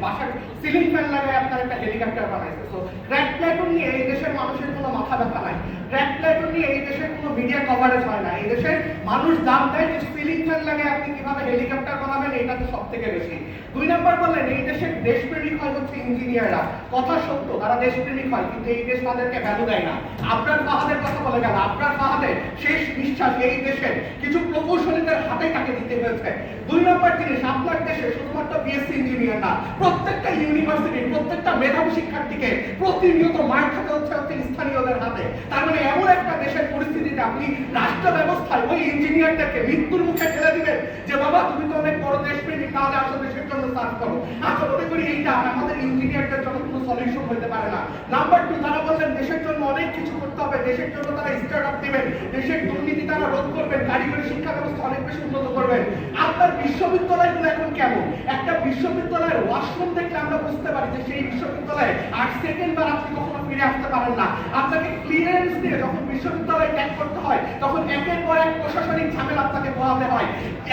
S5: বাসার সিলিং ফ্যান লাগে, আপনার একটা হেলিকপ্টার বানাইছে। তো ক্র্যাক প্ল্যাটন নিয়ে এই দেশের মানুষের কোনো মাথা ব্যথা নাই। ক্র্যাক প্ল্যাটন নিয়ে এই দেশের কোনো মিডিয়া কভারেজ হয় না। এই দেশের মানুষ দাম দেয় যে সিলিং ফ্যান লাগে, আপনি কিভাবে হেলিকপ্টার বানাবেন, এটা তো সব থেকে বেশি। 2 নম্বর বললেন এই দেশের দেশপ্রেমিক হয় হচ্ছে ইঞ্জিনিয়াররা। কথা সত্য, তারা দেশপ্রেমিক হয়, কিন্তু এই দেশ তাদেরকে ভ্যালু দেয় না। আপনার ফাহাদের কথা বলে গেল, আপনার ফাহাদের শেষ নিঃশ্বাস এই দেশের কিছু প্রকৌশলীদের হাতে তাকে দিতে হয়েছে। 2 নম্বর জিনিস, আপনার দেশে শুধুমাত্র বিএসসি ইঞ্জিনিয়ার না, প্রত্যেকটা ইউনিভার্সিটি, প্রত্যেকটা মেধাবী শিক্ষার্থীকে প্রতিনিয়ত মার খেতে হচ্ছে স্থানীয়দের হাতে। তার মানে এমন একটা দেশের পরিস্থিতিতে আপনি রাষ্ট্র ব্যবস্থায় ওই ইঞ্জিনিয়ারদেরকে মৃত্যুর মুখে ঠেলে দিবেন যে বাবা তুমি তো অনেক বড় দেশপ্রেমিক, তাহলে আসলে দেশের জন্য সার্ভ করো। আচ্ছা, মনে করি এইটা আমাদের ইঞ্জিনিয়ারদের জন্য কোনো সলিউশন হতে পারে না। নাম্বার 2, তারা বললেন দেশের জন্য অনেক কিছু করতে হবে, দেশের জন্য তারা স্টার্ট আপ দিবেন, দেশের দুর্নীতি তারা রোধ করবেন, কারিগরি শিক্ষা ব্যবস্থা অনেক বেশি উন্নত করবেন। আপনার বিশ্ববিদ্যালয়গুলো এখন কেমন? একটা বিশ্ববিদ্যালয়ের ওয়াশরুম দেখলে আমরা বুঝতে পারি যে সেই বিশ্ববিদ্যালয়ে 8 সেকেন্ড বার আপনি কখনো ফিরে আসতে পারেন না। আপনাকে ক্লিয়ারেন্স দিয়ে যখন বিশ্ববিদ্যালয়ে ত্যাগ করতে হয়, তখন একের পর এক প্রশাসনিক ঝামেলা আপনাকে পোহাতে হয়।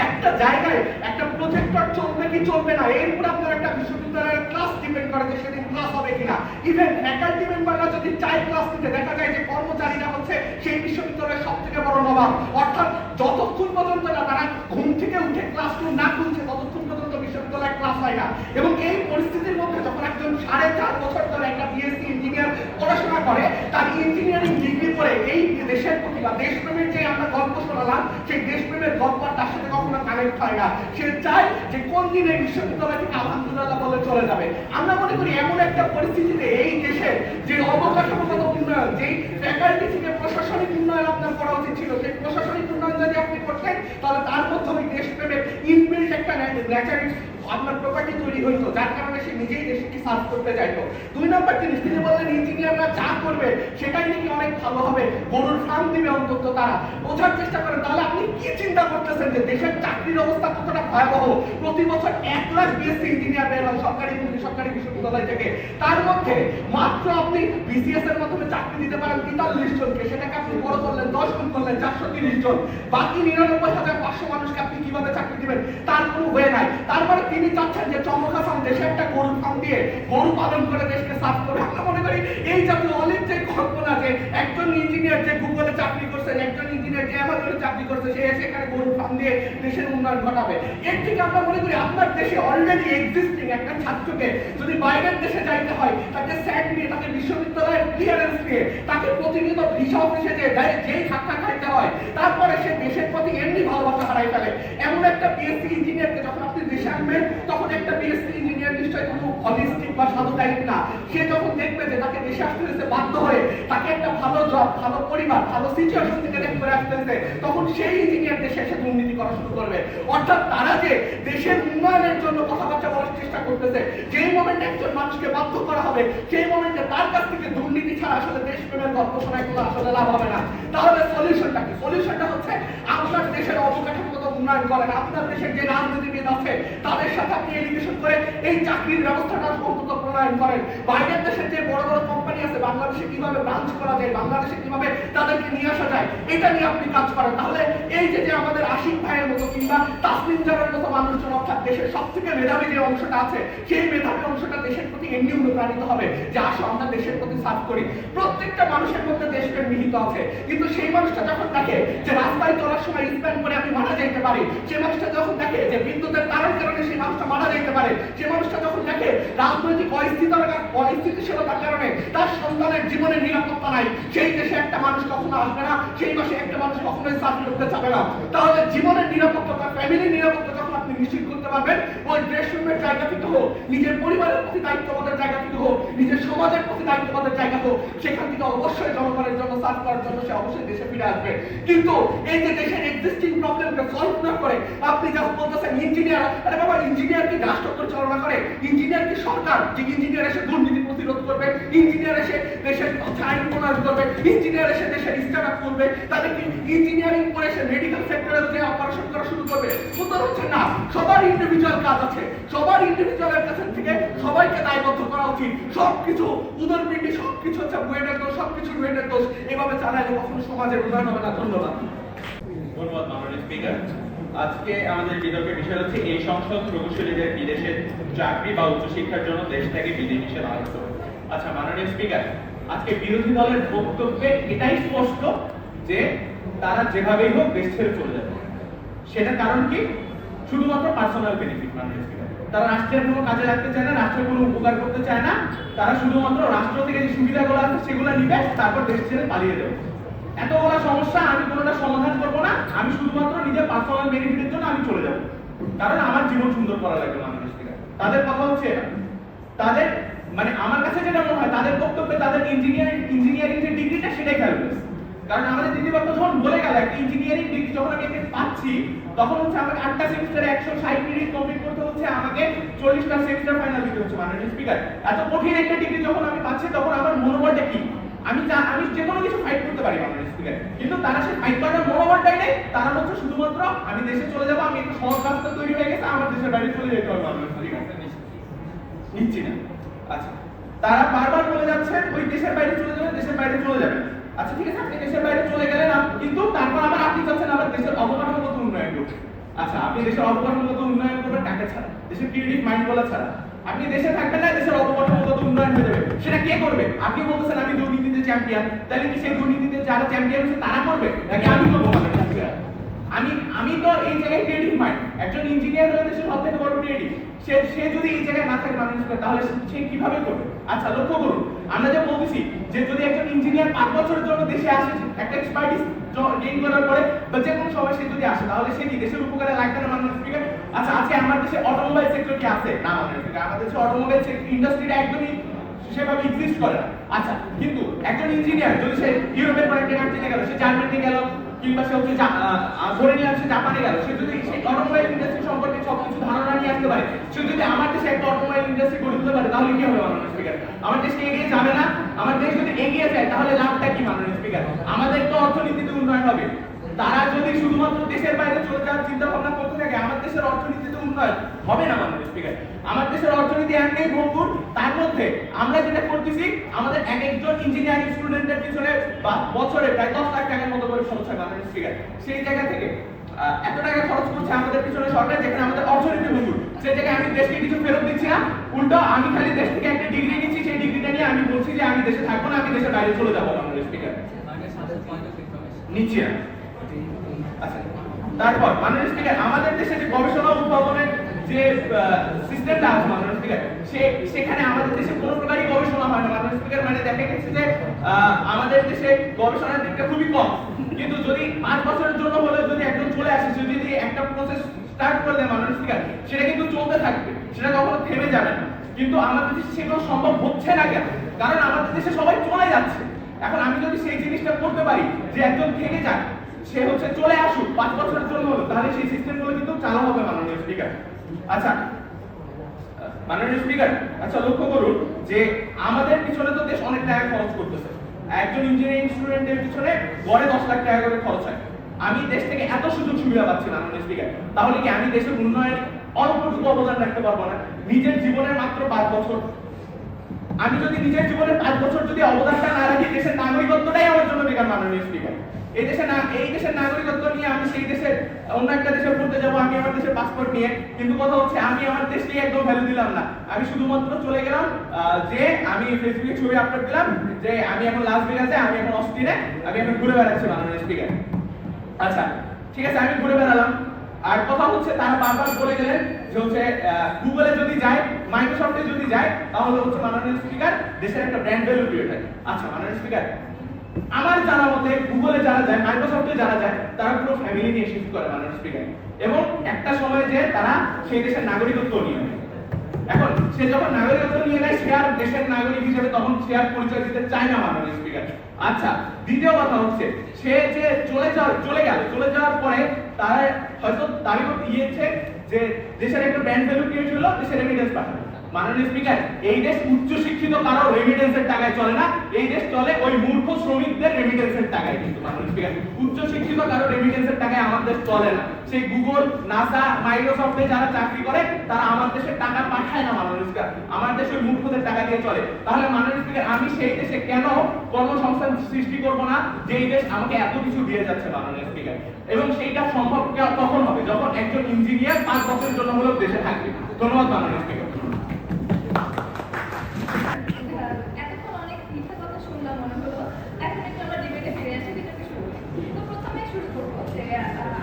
S5: একটা জায়গায় একটা প্রজেক্টর চলবে কি চলবে না, এর উপর আপনার একটা বিশ্ববিদ্যালয়ের ক্লাস ডিপেন্ড করে যে সেদিন ক্লাস হবে কিনা। ইভেন ফ্যাকাল্টি মেম্বাররা যদি চায় ক্লাস নিতে, দেখা যায় যে কর্মচারীরা হচ্ছে সেই বিশ্ববিদ্যালয়ের সব থেকে বড় নবাব। অর্থাৎ যতক্ষণ পর্যন্ত না তারা ঘুম থেকে উঠে ক্লাসরুম না খুলছে, ততক্ষণ পর্যন্ত বিশ্ববিদ্যালয়ে ক্লাস হয় না। এবং এই পরিস্থিতির মধ্যে যখন একজন 4.5 বছর ধরে একটা বিএসসি ইঞ্জিনিয়ার পড়াশোনা করে, তার ইঞ্জিনিয়ারিং ডিগ্রি পড়ে এই দেশের প্রতি বা দেশপ্রেমের যে আমরা গল্প শোনালাম, সেই দেশপ্রেমের গল্প তার সাথে কখনো কানেক্ট হয় না। সে চায় যে কোন দিন এই বিশ্ববিদ্যালয় থেকে আলহামদুলিল্লাহ বলে চলে যাবে। আমরা মনে করি এমন একটা পরিস্থিতিতে এই দেশের যে অবকাঠামোগত উন্নয়ন, যেই ফ্যাকাল্টি থেকে প্রশাসনিক উন্নয়ন আপনার করা উচিত ছিল, সেই প্রশাসনিক উন্নয়ন যদি আপনি করতেন, তাহলে তার মধ্যে ওই দেশপ্রেমের ইনবিল্ট একটা ন্যাচারাল আপনার প্রপার্টি তৈরি হইতো, যার কারণে সে নিজেই দেশকে সার্ভ করতে চাইতো। 2 নম্বর জিনিস, তিনি বললেন ইঞ্জিনিয়াররা যা করবে সেটাই নাকি অনেক ভালো হবে, গরুর ফার্ম দিবে অন্তত তারা। বোঝার চেষ্টা করেন তাহলে আপনি কি চিন্তা করতেছেন যে দেশের চাকরির অবস্থা কতটা ভয়াবহ। প্রতি বছর 1 লাখ বিএসসি ইঞ্জিনিয়ার বের হয় সরকারি বিশ্ববিদ্যালয় থেকে, তার মধ্যে মাত্র আপনি বিসিএস এর মাধ্যমে চাকরি দিতে পারেন 43 জনকে, সেটাকে আপনি বড় করলেন 10 গুণ করলেন 430 জন। বাকি 99,500 মানুষকে আপনি কিভাবে চাকরি দিবেন, তার কোনো ওয়ে নাই। তারপরে তিনি চাচ্ছেন যে চমক হাসান দেশে একটা গরু ফার্ম দিয়ে গরু পালন করে দেশকে সার্ভ করবে। আমরা মনে করি এই জাতীয় অলিভ যে কল্পনা যে একজন ইঞ্জিনিয়ার যে গুগলে চাকরি করছেন, একজন ইঞ্জিনিয়ার যে অ্যামাজনে চাকরি করছে, সে সেখানে গরু ফার্ম দিয়ে দেশের উন্নয়ন ঘটাবে। এর থেকে আমরা মনে করি আপনার দেশে অলরেডি এক্সিস্টিং একটা ছাত্রকে যদি বাইরের দেশে যাইতে হয়, তাকে স্যাট নিয়ে, তাকে বিশ্ববিদ্যালয়ের ক্লিয়ারেন্স নিয়ে, তাকে প্রতিনিয়ত ভিসা অফিসে যেই ধাক্কা খাইতে হয়, তারপরে সে দেশের প্রতি এমনি ভালোবাসা হারাই ফেলে। এমন একটা বিএসসি ইঞ্জিনিয়ারকে যখন আপনি দেশে আনবেন, তখন একটা বিএসসি ইঞ্জিনিয়ার নিশ্চয়ই কোনো অনিস্টিক বা সাধু টাইপ না। সে যখন দেখবে যে তাকে দেশে আসতে হয়েছে বাধ্য হয়ে, তাকে একটা ভালো জব, ভালো পরিবার, ভালো সিচুয়েশন থেকে দেশ করে আসতে হয়েছে, তখন সেই ইঞ্জিনিয়ার দেশে এসে দুর্নীতি করা শুরু করবে। অর্থাৎ তারা যে দেশের উন্নয়নের জন্য কথাবার্তা বলার চেষ্টা করতেছে, যেই মোমেন্টে একজন মানুষকে বাধ্য করা হবে, সেই মোমেন্টে তার কাছ থেকে দুর্নীতি ছাড়া আসলে দেশপ্রেমের গল্প শোনায় কোনো আসলে লাভ হবে না। তাহলে সলিউশনটা কি? সলিউশনটা হচ্ছে আপনার দেশের অবকাঠামোগত উন্নয়ন করেন। আপনার দেশের যে রাজনীতিবিদ আছে তাদের সাথে আপনি এডুকেশন করে এই চাকরির ব্যবস্থাটা অন্তত প্রণয়ন করেন। বাইরের দেশের যে বড় বড় কোম্পানি আছে বাংলাদেশে কিভাবে ব্রাঞ্চ করা যায়, বাংলাদেশে কিভাবে তাদেরকে নিয়ে আসা যায়, এটা নিয়ে আপনি কাজ করেন। তাহলে এই যে আমাদের আশিক ভাইয়ের মতো কিংবা তাসমিন জানার মতো মানুষজন, অর্থাৎ দেশের সবথেকে মেধাবী যে অংশটা আছে, সেই মেধাবী অংশটা দেশের প্রতি এমনি অনুপ্রাণিত হবে যে আসো আমরা দেশের প্রতি সার্ভ করি। প্রত্যেকটা মানুষের মধ্যে দেশপ্রেম নিহিত আছে, কিন্তু সেই মানুষটা যখন দেখে যে রাস্তায় চলার সময় স্প্যান করে আমি মারা যাইতে পারি, সেই মানুষটা যখন দেখে যে বিদ্যুতের তারের কারণে সেই মানুষটা মারা যাইতে পারে, সেই মানুষটা যখন দেখে রাজনৈতিক অস্থিতিশীলতার কারণে তার সন্তানের জীবনের নিরাপত্তা নাই, সেই দেশে একটা মানুষ কখনো আসবে না, সেই মাসে একটা মানুষ কখনোই চাকরি করতে যাবে না। তাহলে জীবনের নিরাপত্তা, তার ফ্যামিলির নিরাপত্তা যখন আপনি নিশ্চিত করতে পারবেন, ওই দেশপ্রেমের জায়গা থেকে হোক, নিজের পরিবারের প্রতি দায়িত্ববোধের জায়গা থেকে হোক, নিজের সমাজের প্রতি দায়িত্ববোধের জায়গা হোক, সেখান থেকে অবশ্যই জনগণের জন্য সার্ভ করার জন্য সে অবশ্যই দেশে ফিরে আসবে। কিন্তু এই যে দেশের এক্সিস্টিং প্রবলেমকে সলভ না করে আপনি যা বলতেছেন ইঞ্জিনিয়ার, আরে বাবা ইঞ্জিনিয়ার কি রাষ্ট্র পরিচালনা করে? ইঞ্জিনিয়ার কি সরকার? যে ইঞ্জিনিয়ার এসে দুর্নীতি প্রতিরোধ করবে, ইঞ্জিনিয়ার এসে দেশের আইন প্রণয়ন করবে, ইঞ্জিনিয়ার এসে দেশের স্টার্ট আপ করবে, তাদের কি ইঞ্জিনিয়ারিং করে এসে মেডিকেল সেক্টরে যে অপারেশন করা শুরু করবে? সুতরাং হচ্ছে না, সবার ইন্ডিভিজুয়াল কাজ আছে, সবার ইন্ডিভিজুয়ালের কাছে থেকে সবাইকে দায়বদ্ধ করা উচিত। সবকিছু উদরপিণ্ডি, সবকিছু হচ্ছে বুয়েটের দোষ, সবকিছু বুয়েটের দোষ, এভাবে চালালে কখনো সমাজের উন্নয়ন হবে না। ধন্যবাদ।
S4: ধন্যবাদ মাননীয় স্পিকার। আজকে আমাদের বিতর্কের বিষয় হচ্ছে এই সংসদ প্রকৌশলীদের বিদেশে চাকরি বা উচ্চশিক্ষার জন্য দেশ থেকে বিধিনিষেধ আরোপ করে। আচ্ছা মাননীয় স্পিকার, আজকে বিরোধী দলের বক্তব্যে এটাই স্পষ্ট যে তারা যেভাবেই হোক দেশ ছেড়ে চলে যাবে। সেটা কারণ কি? শুধুমাত্র পার্সোনাল বেনিফিট। মাননীয় স্পিকার, তারা রাষ্ট্রের কোনো কাজে লাগতে চায় না, রাষ্ট্রের কোনো উপকার করতে চায় না, তারা শুধুমাত্র রাষ্ট্র থেকে যে সুবিধাগুলো আছে সেগুলো নিবে, তারপর দেশ ছেড়ে পালিয়ে যাবে। এতগুলো সমস্যা আমি কোনোটা সমাধান করবো না, আমি শুধুমাত্র নিজের পার্সোনাল বেনিফিটের জন্য আমি চলে যাব, কারণ আমার জীবন সুন্দর করা লাগবে। মাননীয় স্পিকার, তাদের কথা হচ্ছে এটা। তাদের মানে আমার কাছে যেটা মনে হয় তাদের বক্তব্যে তাদের ইঞ্জিনিয়ারিং যে ডিগ্রিটা সেটাই ফেলবেস। কারণ আমাদের দিদিবর্ত যখন বলে গেল একটা ইঞ্জিনিয়ারিং ডিগ্রি যখন আমি পাচ্ছি, তখন হচ্ছে আমাকে 8টা সেমিস্টারে 160 মিনিট কমপ্লিট করতে হচ্ছে, আমাকে 40টা সেমিস্টার ফাইনাল দিতে হচ্ছে। মাননীয় স্পিকার, এত কঠিন একটা ডিগ্রি যখন আমি পাচ্ছি তখন আমার মনোবলটা কি? আমি যে কোনো কিছু ফাইট করতে পারি মাননীয় স্পিকার, কিন্তু তারা সেই ফাইট করার মনোবলটাই নেই। তারা হচ্ছে শুধুমাত্র আমি দেশে চলে যাবো, আমি একটা সহজ রাস্তা তৈরি হয়ে গেছে, আমার দেশের বাইরে চলে যেতে হবে। মাননীয় স্পিকার, নিচ্ছি না। আচ্ছা, তারা বারবার বলে যাচ্ছে ওই দেশের বাইরে চলে যাবে, দেশের বাইরে চলে যাবে। আচ্ছা ঠিক আছে, আপনি দেশের বাইরে চলে গেলেন, কিন্তু তারপর আবার আপনি চাচ্ছেন আবার দেশের অবকাঠামোগত উন্নয়ন করতে। আচ্ছা, আপনি দেশের অবকাঠামোগত উন্নয়ন করবেন টাকা ছাড়া, দেশের ক্রিয়েটিভ মাইন্ড বলা ছাড়া। আপনি দেশে থাকবেন না, দেশের অবকাঠামোগত উন্নয়ন হয়ে যাবে। সেটা কে করবে? আপনি বলতেছেন আমি দুর্নীতিতে চ্যাম্পিয়ন, তাহলে কি সেই দুর্নীতিতে যারা চ্যাম্পিয়ন হচ্ছে তারা করবে নাকি আমি করবো? আমি তো এই জায়গায় ক্রিয়েটিভ মাইন্ড, একজন ইঞ্জিনিয়ার হলে দেশের সব থেকে বড় ক্রিয়েটিভ, সে যদি এই জায়গায় না থাকে মানুষ, তাহলে সে কিভাবে করবে? আচ্ছা লক্ষ্য করুন, আমরা যে বলতেছি যে যদি একজন ইঞ্জিনিয়ার 5 বছরের জন্য দেশে আসে, একটা এক্সপার্টিস গেইন করার পরে বা যে কোনো সময় সে যদি আসে, তাহলে সে কি দেশের উপকারে লাগবে না? মাননীয় স্পিকার, আচ্ছা আজকে আমার দেশে অটোমোবাইল সেক্টর কি আছে? না মাননীয় স্পিকার, আমাদের দেশে অটোমোবাইল ইন্ডাস্ট্রিটা একদমই সেভাবে এক্সিস্ট করে না। আচ্ছা, কিন্তু একজন ইঞ্জিনিয়ার যদি সে ইউরোপের কোনো একটা কান্ট্রিতে গেল, সে জার্মানিতে গেল, কিংবা সে হচ্ছে ধরে নিলাম সে জাপানে গেল, সে যদি সেই অটোমোবাইল ইন্ডাস্ট্রি সম্পর্কে সবকিছু ধারণা নিয়ে আসতে পারে, সে যদি আমার দেশে একটা অটোমোবাইল ইন্ডাস্ট্রি গড়ে তুলতে পারে, তাহলে কি হবে মাননীয় স্পিকার? আমার দেশ কি এগিয়ে যাবে না? আমার দেশ যদি এগিয়ে যায় তাহলে লাভটা কি মাননীয় স্পিকার? আমাদের তো অর্থনীতিতে উন্নয়ন হবে। তারা যদি শুধুমাত্র দেশের বাইরে চলে যাওয়ার চিন্তা ভাবনা করতে থাকে, আমার দেশের অর্থনীতিতে উন্নয়ন হবে না মাননীয় স্পিকার। আমার দেশের অর্থনীতি একটাই ভঙ্গুর, তার মধ্যে আমরা যেটা করতেছি, আমাদের একজন ইঞ্জিনিয়ারিং স্টুডেন্টের পিছনে বছরে প্রায় 10 লাখ টাকার মতো করে খরচ হয় মাননীয় স্পিকার। সেই জায়গা থেকে এত টাকা খরচ করছে আমাদের পিছনে সরকার, যেখানে আমাদের অর্থনীতি ভঙ্গুর, সেই জায়গায় আমি দেশকে কিছু ফেরত দিচ্ছি না, উল্টো আমি খালি দেশ থেকে একটা ডিগ্রি নিচ্ছি, সেই ডিগ্রিটা নিয়ে আমি বলছি যে আমি দেশে থাকবো না, আমি দেশের বাইরে চলে যাবো। মাননীয় স্পিকার, নিচ্ছি না। আচ্ছা, তারপর মাননীয় স্পিকার, আমাদের দেশে যে গবেষণা উদ্ভাবনের যে সিস্টেমটা আছে মাননীয় স্পিকার, সেখানে আমাদের দেশে কোনো প্রকারই গবেষণা হয় না মাননীয় স্পিকার। মানে দেখা গেছে যে আমাদের দেশে গবেষণার দিকটা খুবই কম, কিন্তু যদি 5 বছরের জন্য হলে যদি একজন চলে আসে, যদি একটা প্রসেস স্টার্ট করে দেয় মাননীয় স্পিকার, সেটা কিন্তু চলতে থাকবে, সেটা কখনো থেমে যাবে না। কিন্তু আমাদের দেশে সেগুলো সম্ভব হচ্ছে না কেন? কারণ আমাদের দেশে সবাই চলে যাচ্ছে। এখন আমি যদি সেই জিনিসটা করতে পারি যে একজন থেকে যায়, সে হচ্ছে চলে আসুক 5 বছরের জন্য হলো, তাহলে সেই সিস্টেমগুলো কিন্তু চালু হবে মাননীয় স্পিকার। আচ্ছা মাননীয় স্পিকার, আচ্ছা লক্ষ্য করুন যে আমাদের পিছনে তো দেশ অনেক টাকা খরচ করতেছে, একজন ইঞ্জিনিয়ারিং স্টুডেন্টের পিছনে গড়ে 10 লাখ টাকা করে খরচ হয়। আমি দেশ থেকে এত সুযোগ সুবিধা পাচ্ছি মাননীয় স্পিকার, তাহলে কি আমি দেশের উন্নয়ন
S5: অল্পটুকু অবদান রাখতে পারবো না? নিজের জীবনের মাত্র 5 বছর, আমি যদি নিজের জীবনের 5 বছর যদি অবদানটা না রাখি, দেশের নাগরিকত্বটাই আমার জন্য বেকার। মাননীয় স্পিকার, এই দেশের নাগরিকত্ব নিয়ে আমি সেই দেশের অন্য একটা দেশে পড়তে যাবো, আমি আমার দেশের পাসপোর্ট নিয়ে, কিন্তু কথা হচ্ছে আমি আমার দেশকে একদম ভ্যালু দিলাম না। আমি শুধুমাত্র চলে গেলাম যে আমি ফেসবুকে ছবি আপলোড দিলাম যে আমি এখন লাস ভেগাসে, আমি এখন অস্টিনে, আমি এখন ঘুরে বেড়াচ্ছি। মাননীয় স্পিকার, আচ্ছা ঠিক আছে, আমি ঘুরে বেড়ালাম। আর কথা হচ্ছে তারা বারবার বলে গেলেন যে হচ্ছে গুগলে যদি যায়, মাইক্রোসফটে যদি যায়, তাহলে হচ্ছে মাননীয় স্পিকার দেশের একটা ব্র্যান্ড ভ্যালু ক্রিয়েট হয়। আচ্ছা মাননীয় স্পিকার, আমার জানা মতে গুগলে যারা যায়, মাইক্রোসফটে যারা যায়, তারা পুরো ফ্যামিলি নিয়ে শিফট করে মাননীয় স্পিকার, এবং একটা সময় যে তারা সেই দেশের নাগরিকত্ব নিয়ে নেয়। এখন সে যখন নাগরিকত্ব নিয়ে নেয়, সে আর দেশের নাগরিক হিসেবে তখন সে আর পরিচয় দিতে চায় না মাননীয় স্পিকার। আচ্ছা, দ্বিতীয় কথা হচ্ছে সে যে চলে যাওয়ার পরে তারা হয়তো দাবি করতে গিয়েছে যে দেশের একটা ব্র্যান্ড ভ্যালু ক্রিয়েট হলো, দেশের রেমিটেন্স পাঠাবে। মাননীয় স্পিকার, এই দেশ উচ্চ শিক্ষিত কারো রেমিটেন্সের টাকায় চলে না, এই দেশ চলে ওই মূর্খ শ্রমিকদের রেমিটেন্সের টাকায়। কিন্তু মাননীয় স্পিকার, উচ্চ শিক্ষিত কারো রেমিটেন্সের টাকায় আমার দেশ চলে না। সেই গুগল, নাসা, মাইক্রোসফটে যারা চাকরি করে তারা আমার দেশে টাকা পাঠায় না মাননীয় স্পিকার, আমার দেশে ওই মূর্খদের টাকা দিয়ে চলে। তাহলে মাননীয় স্পিকার, আমি সেই দেশে কেন কর্মসংস্থান সৃষ্টি করব না, যেই দেশ আমাকে এত কিছু দিয়ে যাচ্ছে মাননীয় স্পিকার? এবং সেইটা সম্ভব তখন হবে যখন একজন ইঞ্জিনিয়ার 5 বছরের জন্য হলেও দেশে থাকবে। ধন্যবাদ মাননীয় স্পিকার।
S1: এতক্ষণ অনেক মিথ্যা কথা শুনলাম মনে হলো, এখন একটু আমরা ডিবেটে ফিরে আসি, ডিবেটে শুরু করি। তো প্রথমে শুরু করবো যে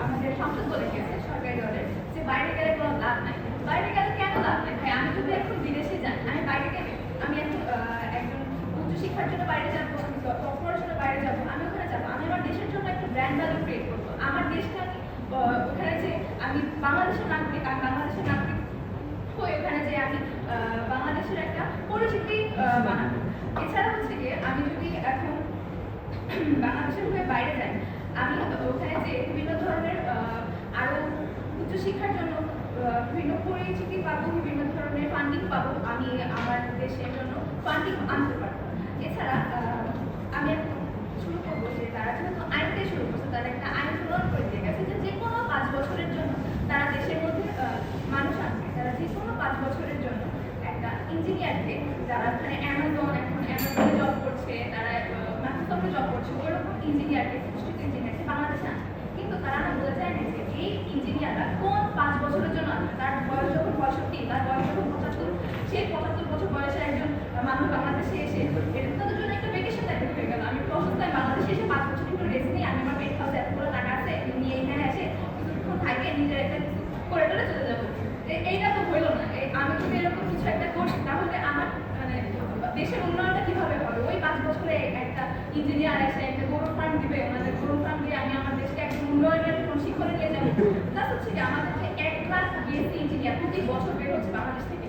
S1: আমাদের সংসদ বলে গেছে সরকারি দলের যে বাইরে গেলে কোনো লাভ নাই। বাইরে গেলে কেন লাভ নাই ভাই? আমি যদি এখন বিদেশে যাই, আমি বাইরে গেলে আমি এখন একজন উচ্চশিক্ষার জন্য বাইরে যাবো, পড়াশোনার বাইরে যাবো, আমি ওখানে যাবো, আমি আমার দেশের জন্য একটা ব্র্যান্ড ভ্যালু ক্রিয়েট করবো। আমার দেশকে আমি ওখানে যে আমি বাংলাদেশের নাগরিক, আমি বাংলাদেশের নাগরিক হয়ে ওখানে যে আমি বাংলাদেশের একটা পরিচিতি বানাবো। এছাড়া হচ্ছে গিয়ে আমি যদি এখন বাংলাদেশের হয়ে বাইরে যাই, আমি ওখানে যে বিভিন্ন ধরনের আরো উচ্চশিক্ষার জন্য বিভিন্ন পরিচিতি পাবো, বিভিন্ন ধরনের ফান্ডিং পাবো, আমি আমার দেশের জন্য ফান্ডিং আনতে পারবো। এছাড়া আমি এখন শুরু করবো যে তারা যেহেতু আইনটাই শুরু করছে, তারা একটা আইন প্রণয়ন করে দিয়ে গেছে যে কোনো 5 বছরের জন্য তারা দেশের মধ্যে মানুষ আনবে। তারা যে কোনো 5 বছরের জন্য একটা ইঞ্জিনিয়ারকে, যারা এখানে অ্যামাজনে জব করছে, তারা মাইক্রোসফটে জব করছে, ওইরকম ইঞ্জিনিয়ারকে, প্রতিষ্ঠিত ইঞ্জিনিয়ারকে বাংলাদেশে আনবে। কিন্তু তারা না বলে যায় না যে এই ইঞ্জিনিয়াররা কোন 5 বছরের জন্য আনবে। তার বয়স যখন 65, তার বয়স যখন 75, সেই 75 বছর বয়সে একজন মানুষ বাংলাদেশে এসে এটা তাদের জন্য একটা ভ্যাকেশন টাইপের হয়ে গেল। আমি প্রসেসটাই বাংলাদেশে এসে 5 বছর একটু রেস্ট নিই, আমি আমার পেট হাউসে এতগুলো টাকা আছে, নিয়ে এখানে এসে কিছুক্ষণ থাকে, নিজের একটা করে চলে যাবো। এইটা তো হইলো না। আমি যদি এরকম কিছু একটা করি, তাহলে আমার মানে দেশের উন্নয়নটা কিভাবে হবে? ওই 5 বছরে একটা ইঞ্জিনিয়ার এসে একটা গরু ফার্ম দিবে, ওনাদের গরু ফার্ম দিয়ে আমি আমার দেশকে একদম উন্নয়নের কোন শিখরে নিয়ে যাবো। প্লাস হচ্ছে কি আমাদের যে 1 লাখ বিএসসি ইঞ্জিনিয়ার প্রতি বছর বের হচ্ছে বাংলাদেশ থেকে,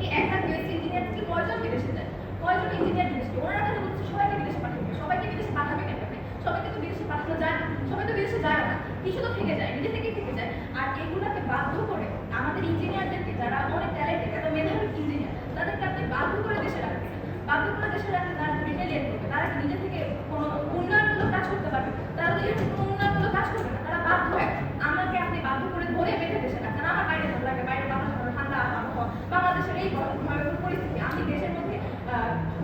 S1: এই 1 লাখ বিএসসি ইঞ্জিনিয়ার থেকে কয়জন বিদেশে যায়? কয়জন ইঞ্জিনিয়ার বিদেশে? ওনারা কেন বলছে সবাইকে বিদেশে পাঠাবে? সবাইকে বিদেশে পাঠাবে কেন? সবাইকে তো বিদেশে পাঠানো যায় না, সবাই তো বিদেশে যায় না, কিছু তো থেকে যায়, নিজে থেকেই থেকে যায়। আর এগুলাকে বাধ্য করে আমাদের ইঞ্জিনিয়ারদেরকে, যারা অনেক ট্যালেন্টেড, এত মেধাবী ইঞ্জিনিয়ার, তাদেরকে আপনি বাধ্য করে দেশে রাখবেন। বাধ্য করে দেশে রাখলে তারা রিটেলিয়েট করবে, তারা নিজে থেকে কোনো উন্নয়নমূলক কাজ করতে পারবে। তারা নিজে থেকে কোনো উন্নয়নমূলক কাজ করবে না, তারা বাধ্য হয়। আমাকে আপনি বাধ্য করে ধরে বেঁধে দেশে রাখেন। আমার বাইরে ভালো লাগে, বাইরে বাংলাদেশ ঠান্ডা আবহাওয়া, বাংলাদেশের এই ভয়াবহ পরিস্থিতি, আমি দেশের মধ্যে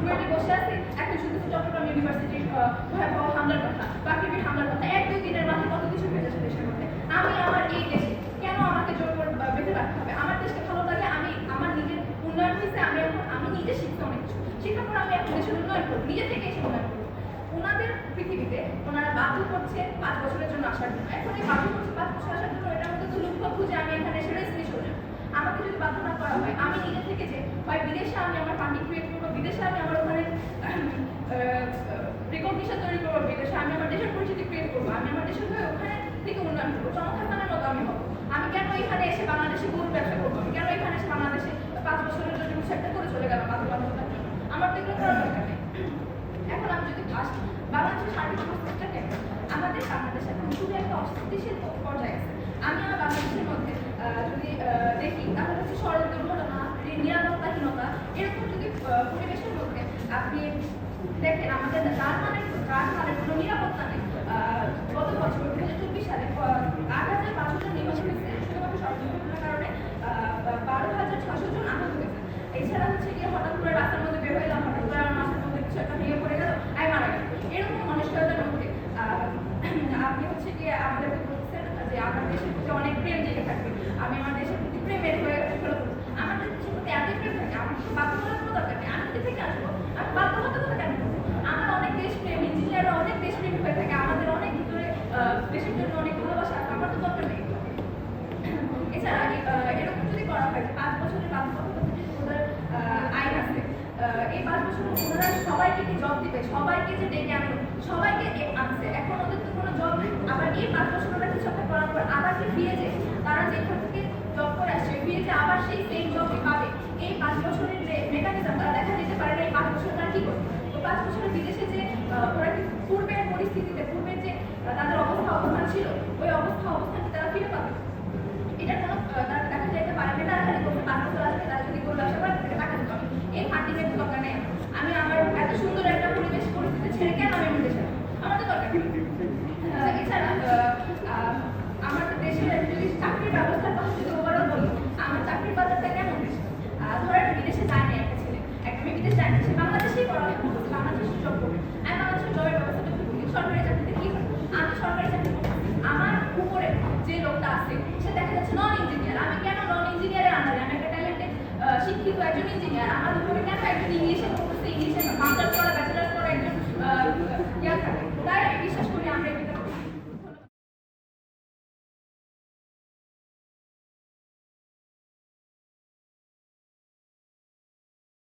S1: রুয়েটে বসে আছি, এখন শুনতেছি চট্টগ্রাম ইউনিভার্সিটির ভয়াবহ হামলার কথা, বাকিবির হামলার কথা, 1-2 দিনের মাথায় কত কিছু হয়ে যাচ্ছে দেশের মধ্যে। আমি আমার এই দেশে কেন আমাকে জোর করে বেঁধে রাখতে হবে? আমার দেশকে ভালো লাগে, আমি আমার নিজের উন্নয়ন হয়েছে, আমি নিজে শিখতে অনেক কিছু, শিক্ষার পর আমি এখন দেশের উন্নয়ন করবো, নিজে থেকে এসে উন্নয়ন করবো। ওনাদের পৃথিবীতে ওনারা বাধ্য করছে 5 বছরের জন্য আসার জন্য। এখন এই বাধ্য করছে 5 বছর আসার জন্য, এটার মধ্যে তো লক্ষ্য খুঁজে আমি এখানে এসে রেস্ট নিয়ে চলে যাবো। আমাকে যদি বাধ্য না করা হয়, আমি নিজে থেকে যে হয় বিদেশে আমি আমার ফান্ডিং ক্রিয়েট করবো, বিদেশে আমি আমার ওখানে রিকগনিশন তৈরি করবো, বিদেশে আমি আমার দেশের পরিচিতি ক্রিয়েট করবো, আমি আমার দেশের হয়ে ওখানে থেকে উন্নয়ন করবো, চমৎকার মতো আমি হবো। আমি কেন এখানে এসে বাংলাদেশে গরু ব্যবসা করবো? আমি কেন এখানে এসে বাংলাদেশে 5 বছরের জন্য কিছু একটা করে চলে গেলাম বাধ্যবাধকতার জন্য? আমার তো এগুলো করার দরকার নেই। এখন আমি যদি আসি বাংলাদেশের সার্বিক অবস্থাটা কেমন? আমাদের বাংলাদেশ এখন খুবই একটা অস্থিতিশীল পর্যায়ে আছে। আমি আমার বাংলাদেশের মধ্যে যদি দেখি, তাহলে হচ্ছে সড়ক দুর্ঘটনা, নিরাপত্তাহীনতা, এরকম যদি পরিবেশের মধ্যে আপনি দেখেন, আমাদের রাজমানের কোনো নিরাপত্তা নেই। গত বছর 2024 সালে 8,500 জন নিহত হয়েছে শুধুমাত্র সড়ক দুর্ঘটনার কারণে 12,600 জন আহত হয়েছে। এছাড়া হচ্ছে গিয়ে হঠাৎ করে রাস্তার মধ্যে বের হইলাম, হঠাৎ করে আমার মাথার মধ্যে কিছু একটা ভেঙে পড়ে গেল, আমি মারা গেলাম। এরকম অনিশ্চয়তার মধ্যে আপনি হচ্ছে গিয়ে আমাদেরকে বলছেন যে আমার দেশের প্রতি অনেক প্রেম জেগে থাকবে। আমি আমার দেশের প্রতি প্রেমের হয়ে আমাদের দেশের প্রতি এতই প্রেম থাকে, আমার তো বাধ্য করার কোনো দরকার নেই। আমি যদি থেকে আসবো, আমি বাধ্য হতে কথা কেন করবো? আমার অনেক দেশপ্রেম, ইঞ্জিনিয়াররা অনেক দেশপ্রেম হয়ে থাকে, আমাদের অনেক ভিতরে দেশের জন্য অনেক ভালোবাসা আছে, আমার তো দরকার নেই। এছাড়া এরকম যদি করা হয় যে 5 বছরের বাধ্যবাধকতা যে ওদের আইন আছে, এই 5 বছরে ওনারা সবাইকে কি জব দিবে, সবাইকে যে ডেকে আনলো, সবাইকে আনছে, এখন ওদের তো কোনো জব নেই। আবার এই 5 বছর ওরা কিছু একটা করার পর আবার কি ফিরে যায়, তারা যেখান থেকে জব করে আসছে ফিরে যে আবার সেই সেম জবই পাবে, এই 5 বছরের যে মেকানিজম তারা দেখা যেতে পারে না। এই 5 বছর তারা কি করবে? তো 5 বছরের বিদেশে যে ওরা কি পূর্বের পরিস্থিতিতে, পূর্বের যে তাদের অবস্থান ছিল, ওই অবস্থান কি তারা ফিরে পাবে? এটা কোনো তারা দেখা যাইতে পারে না। তারা খালি করবে 5 বছর আসবে, তারা যদি কোনো ব্যবসা করে তাদেরকে টাকা দিতে হবে। এই ফান্ডিংয়ের দরকার নেই। আমি আমার এত সুন্দর একটা পরিবেশ পরিস্থিতি ছেড়ে কেন আমি এমন দেশে? আমাদের দরকার নেই। এছাড়া আমাদের দেশের যদি চাকরির ব্যবস্থার কথা যদি ওভারঅল বলি, আমার চাকরির বাজারটা কেমন দেশে? ধরেন বিদেশে যায় না একটা ছেলে, একটা মেয়ে বিদেশে যায় না, সে বাংলাদেশেই পড়ালেখা করছে, বাংলাদেশে জব করবে। আমি বাংলাদেশের জবের ব্যবস্থাটা একটু বলি, সরকারি চাকরিতে কি হয়? আমি সরকারি চাকরি করছি, আমার উপরে যে লোকটা আছে সে দেখা যাচ্ছে নন ইঞ্জিনিয়ার। আমি কেন নন ইঞ্জিনিয়ারের আন্ডারে? আমি একটা ট্যালেন্টেড শিক্ষিত একজন ইঞ্জিনিয়ার, আমার উপরে কেন